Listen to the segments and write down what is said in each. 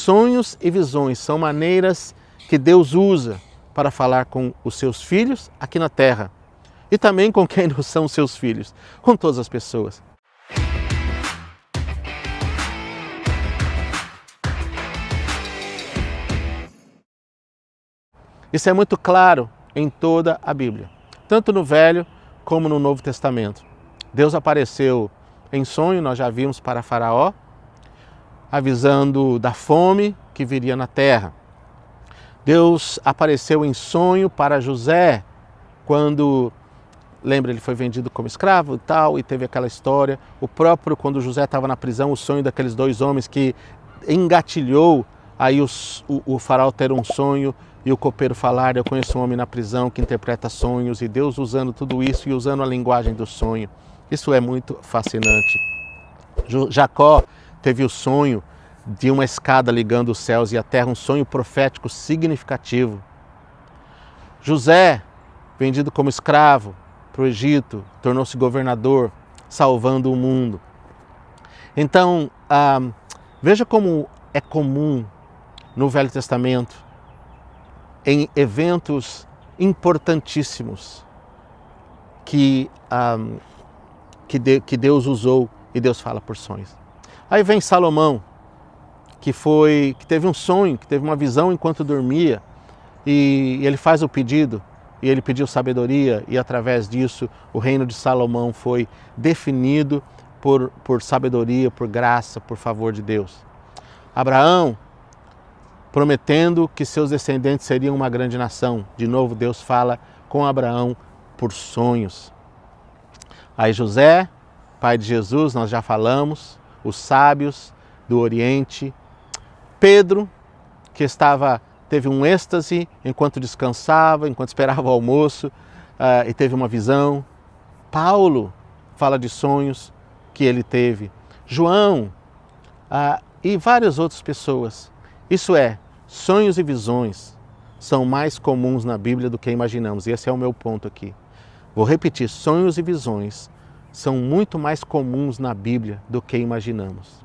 sonhos e visões são maneiras que Deus usa para falar com os seus filhos aqui na terra. E também com quem não são seus filhos, com todas as pessoas. Isso é muito claro em toda a Bíblia, tanto no Velho como no Novo Testamento. Deus apareceu em sonho, nós já vimos, para Faraó, avisando da fome que viria na terra. Deus apareceu em sonho para José, quando, lembra, ele foi vendido como escravo e tal, e teve aquela história. O próprio, quando José estava na prisão, o sonho daqueles dois homens que engatilhou aí o faraó ter um sonho e o copeiro falar: eu conheço um homem na prisão que interpreta sonhos, e Deus usando tudo isso e usando a linguagem do sonho. Isso é muito fascinante. Jacó teve o sonho de uma escada ligando os céus e a terra, um sonho profético significativo. José, vendido como escravo para o Egito, tornou-se governador, salvando o mundo. Então, veja como é comum no Velho Testamento, em eventos importantíssimos que Deus usou e Deus fala por sonhos. Aí vem Salomão, que teve um sonho, que teve uma visão enquanto dormia, e ele faz o pedido, e ele pediu sabedoria, e através disso o reino de Salomão foi definido por sabedoria, por graça, por favor de Deus. Abraão, prometendo que seus descendentes seriam uma grande nação. De novo, Deus fala com Abraão por sonhos. Aí José, pai de Jesus, nós já falamos, os sábios do Oriente. Pedro, que teve um êxtase enquanto descansava, enquanto esperava o almoço, e teve uma visão. Paulo fala de sonhos que ele teve. João e várias outras pessoas. Isso é, sonhos e visões são mais comuns na Bíblia do que imaginamos. E esse é o meu ponto aqui. Vou repetir, sonhos e visões são muito mais comuns na Bíblia do que imaginamos.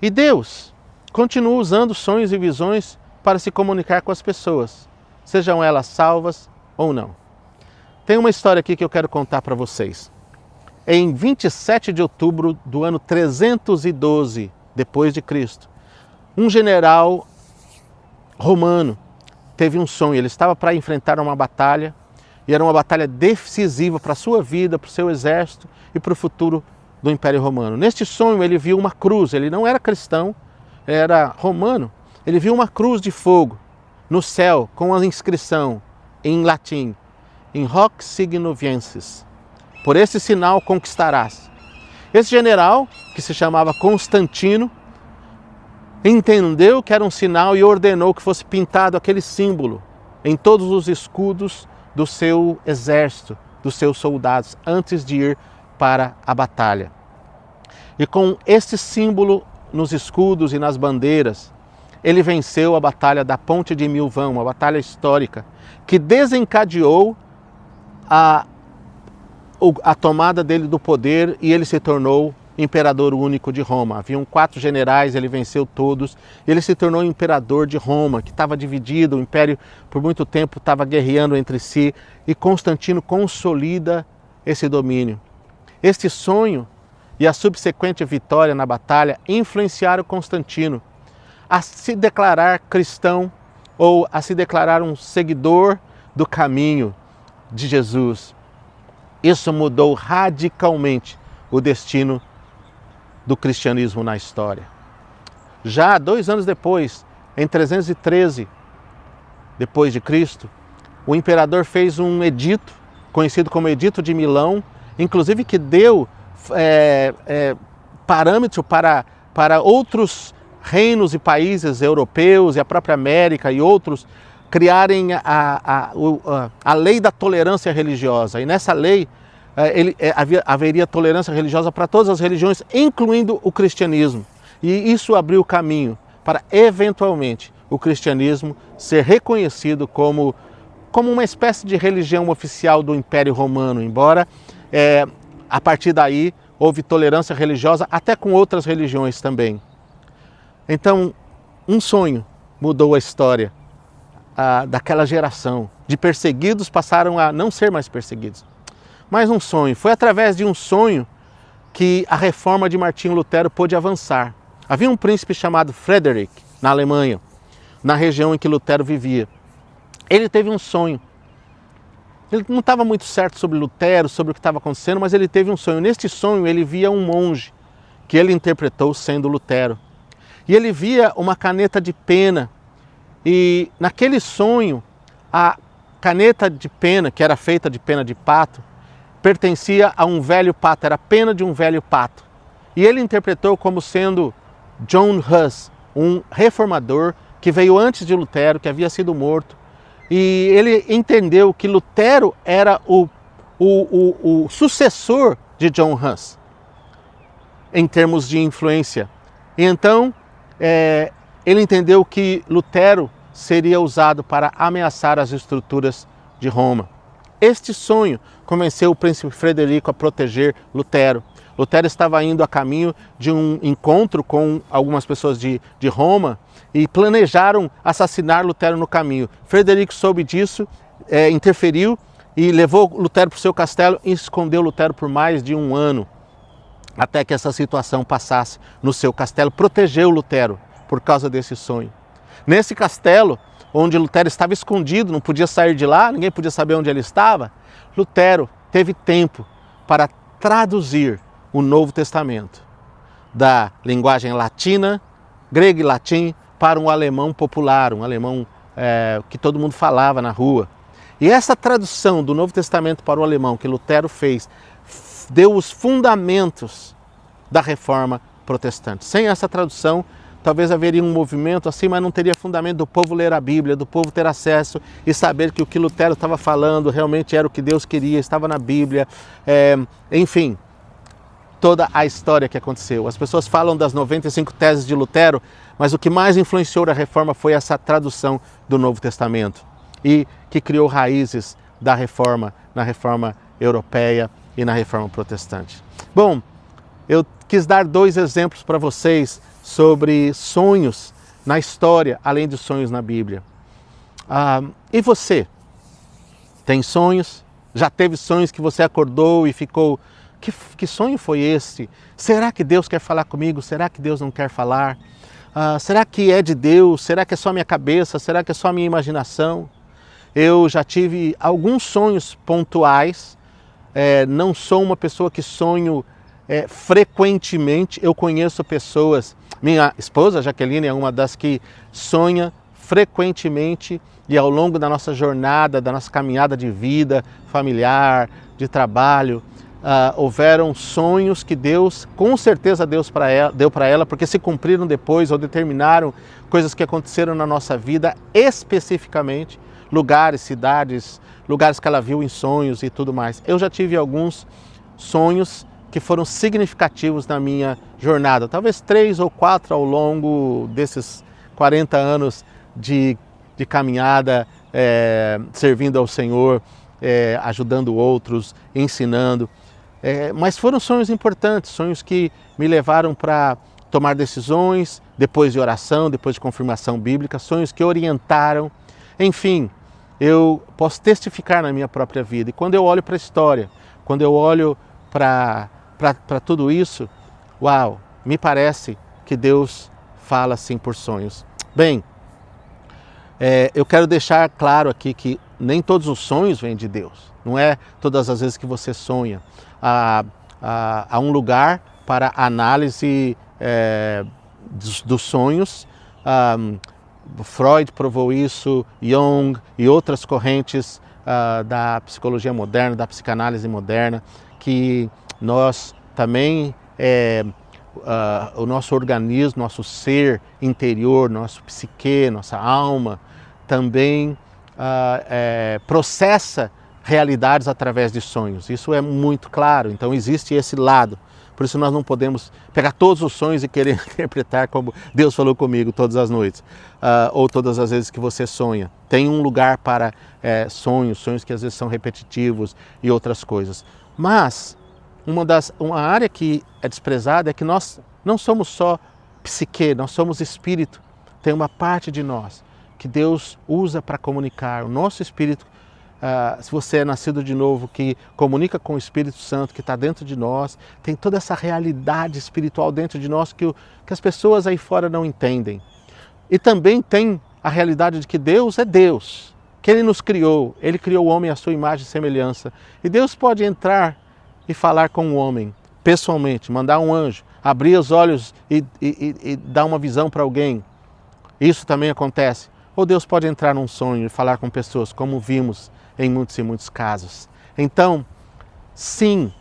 E Deus continua usando sonhos e visões para se comunicar com as pessoas, sejam elas salvas ou não. Tem uma história aqui que eu quero contar para vocês. Em 27 de outubro do ano 312 depois de Cristo, um general romano teve um sonho. Ele estava para enfrentar uma batalha, e era uma batalha decisiva para a sua vida, para o seu exército e para o futuro do Império Romano. Neste sonho ele viu uma cruz, ele não era cristão, era romano. Ele viu uma cruz de fogo no céu com a inscrição em latim: In hoc signo viences, por esse sinal conquistarás. Esse general, que se chamava Constantino, entendeu que era um sinal e ordenou que fosse pintado aquele símbolo em todos os escudos do seu exército, dos seus soldados, antes de ir para a batalha. E com esse símbolo nos escudos e nas bandeiras, ele venceu a Batalha da Ponte de Milvão, uma batalha histórica, que desencadeou a tomada dele do poder, e ele se tornou imperador único de Roma. Haviam 4 generais, ele venceu todos, ele se tornou imperador de Roma, que estava dividido, o império por muito tempo estava guerreando entre si, e Constantino consolida esse domínio. Este sonho e a subsequente vitória na batalha influenciaram Constantino a se declarar cristão, ou a se declarar um seguidor do caminho de Jesus. Isso mudou radicalmente o destino do cristianismo na história. Já 2 anos depois, em 313 depois de Cristo, o imperador fez um edito, conhecido como Edito de Milão, inclusive que deu parâmetro para outros reinos e países europeus e a própria América e outros criarem a lei da tolerância religiosa. E nessa lei haveria tolerância religiosa para todas as religiões, incluindo o cristianismo. E isso abriu o caminho para, eventualmente, o cristianismo ser reconhecido como uma espécie de religião oficial do Império Romano, embora a partir daí houve tolerância religiosa até com outras religiões também. Então, um sonho mudou a história daquela geração. De perseguidos passaram a não ser mais perseguidos. Mais um sonho. Foi através de um sonho que a reforma de Martinho Lutero pôde avançar. Havia um príncipe chamado Frederick, na Alemanha, na região em que Lutero vivia. Ele teve um sonho. Ele não estava muito certo sobre Lutero, sobre o que estava acontecendo, mas ele teve um sonho. Neste sonho ele via um monge, que ele interpretou sendo Lutero. E ele via uma caneta de pena. E naquele sonho, a caneta de pena, que era feita de pena de pato, pertencia a um velho pato, era a pena de um velho pato. E ele interpretou como sendo John Huss, um reformador que veio antes de Lutero, que havia sido morto. E ele entendeu que Lutero era o sucessor de John Huss, em termos de influência. E então, ele entendeu que Lutero seria usado para ameaçar as estruturas de Roma. Este sonho convenceu o príncipe Frederico a proteger Lutero. Lutero estava indo a caminho de um encontro com algumas pessoas de Roma e planejaram assassinar Lutero no caminho. Frederico soube disso, interferiu e levou Lutero para o seu castelo e escondeu Lutero por mais de um ano, até que essa situação passasse no seu castelo. Protegeu Lutero por causa desse sonho. Nesse castelo, onde Lutero estava escondido, não podia sair de lá, ninguém podia saber onde ele estava, Lutero teve tempo para traduzir o Novo Testamento da linguagem latina, grego e latim, para um alemão popular, um alemão que todo mundo falava na rua. E essa tradução do Novo Testamento para o alemão que Lutero fez, deu os fundamentos da Reforma Protestante. Sem essa tradução, talvez haveria um movimento assim, mas não teria fundamento do povo ler a Bíblia, do povo ter acesso e saber que o que Lutero estava falando realmente era o que Deus queria, estava na Bíblia, enfim, toda a história que aconteceu. As pessoas falam das 95 teses de Lutero, mas o que mais influenciou a reforma foi essa tradução do Novo Testamento e que criou raízes da reforma, na reforma europeia e na reforma protestante. Bom, eu quis dar 2 exemplos para vocês sobre sonhos na história, além dos sonhos na Bíblia. E você? Tem sonhos? Já teve sonhos que você acordou e ficou, que sonho foi esse? Será que Deus quer falar comigo? Será que Deus não quer falar? Será que é de Deus? Será que é só minha cabeça? Será que é só minha imaginação? Eu já tive alguns sonhos pontuais, não sou uma pessoa que sonho frequentemente. Eu conheço pessoas, minha esposa Jaqueline é uma das que sonha frequentemente e ao longo da nossa jornada, da nossa caminhada de vida familiar, de trabalho, houveram sonhos que Deus, com certeza deu para ela, porque se cumpriram depois ou determinaram coisas que aconteceram na nossa vida especificamente, lugares, cidades, lugares que ela viu em sonhos e tudo mais. Eu já tive alguns sonhos que foram significativos na minha jornada, talvez 3 ou 4 ao longo desses 40 anos de caminhada, servindo ao Senhor, ajudando outros, ensinando. Mas foram sonhos importantes, sonhos que me levaram para tomar decisões, depois de oração, depois de confirmação bíblica, sonhos que orientaram. Enfim, eu posso testificar na minha própria vida. E quando eu olho para a história, quando eu olho para tudo isso, uau, me parece que Deus fala assim por sonhos. Bem, eu quero deixar claro aqui que nem todos os sonhos vêm de Deus. Não é todas as vezes que você sonha. Há um lugar para análise dos sonhos. Freud provou isso, Jung e outras correntes da psicologia moderna, da psicanálise moderna, que nós também, o nosso organismo, nosso ser interior, nosso psique, nossa alma, também processa realidades através de sonhos. Isso é muito claro, então existe esse lado. Por isso nós não podemos pegar todos os sonhos e querer interpretar como Deus falou comigo todas as noites, ou todas as vezes que você sonha. Tem um lugar para sonhos que às vezes são repetitivos e outras coisas. Mas uma área que é desprezada é que nós não somos só psique, nós somos espírito. tem uma parte de nós que Deus usa para comunicar. O nosso espírito, se você é nascido de novo, que comunica com o Espírito Santo que está dentro de nós, tem toda essa realidade espiritual dentro de nós que as pessoas aí fora não entendem. E também tem a realidade de que Deus é Deus, que Ele nos criou, Ele criou o homem à sua imagem e semelhança. E Deus pode entrar e falar com o homem, pessoalmente, mandar um anjo, abrir os olhos e dar uma visão para alguém. Isso também acontece. Ou Deus pode entrar num sonho e falar com pessoas, como vimos em muitos e muitos casos. Então, sim,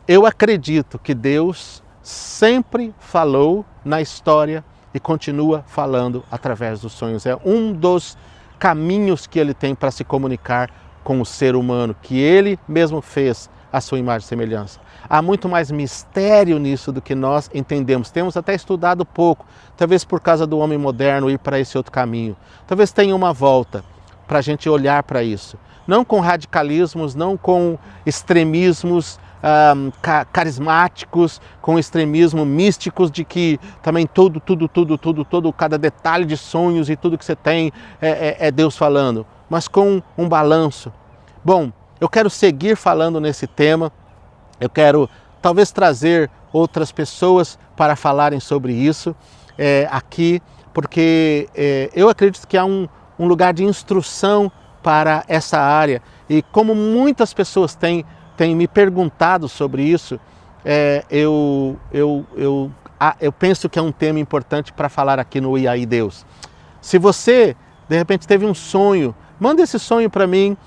eu acredito que Deus sempre falou na história e continua falando através dos sonhos. É um dos caminhos que Ele tem para se comunicar com o ser humano, que Ele mesmo fez a sua imagem e semelhança. Há muito mais mistério nisso do que nós entendemos. Temos até estudado pouco, talvez por causa do homem moderno ir para esse outro caminho. Talvez tenha uma volta para a gente olhar para isso. Não com radicalismos, não com extremismos carismáticos, com extremismo místicos de que também todo, cada detalhe de sonhos e tudo que você tem é Deus falando, mas com um balanço. Bom, eu quero seguir falando nesse tema, eu quero talvez trazer outras pessoas para falarem sobre isso aqui, porque eu acredito que há um lugar de instrução para essa área. E como muitas pessoas têm me perguntado sobre isso, eu penso que é um tema importante para falar aqui no E aí Deus. Se você, de repente, teve um sonho, manda esse sonho para mim.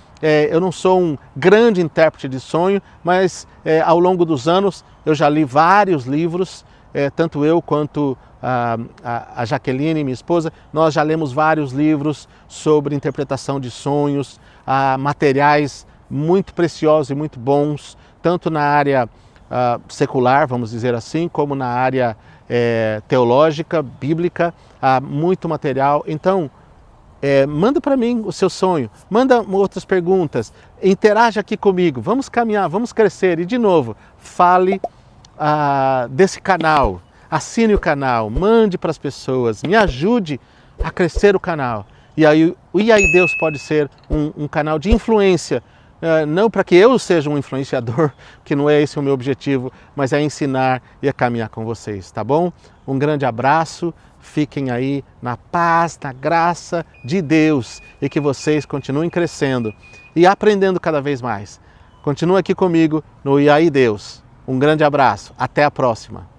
Eu não sou um grande intérprete de sonho, mas ao longo dos anos eu já li vários livros, tanto eu quanto a Jaqueline, minha esposa, nós já lemos vários livros sobre interpretação de sonhos, materiais muito preciosos e muito bons, tanto na área secular, vamos dizer assim, como na área teológica, bíblica, há muito material. Então, manda para mim o seu sonho, manda outras perguntas, interaja aqui comigo, vamos caminhar, vamos crescer. E de novo, fale desse canal, assine o canal, mande para as pessoas, me ajude a crescer o canal. E aí Deus pode ser um canal de influência, não para que eu seja um influenciador, que não é esse o meu objetivo, mas é ensinar e a caminhar com vocês, tá bom? Um grande abraço, fiquem aí na paz, na graça de Deus e que vocês continuem crescendo e aprendendo cada vez mais. Continua aqui comigo no E aí Deus. Um grande abraço, até a próxima.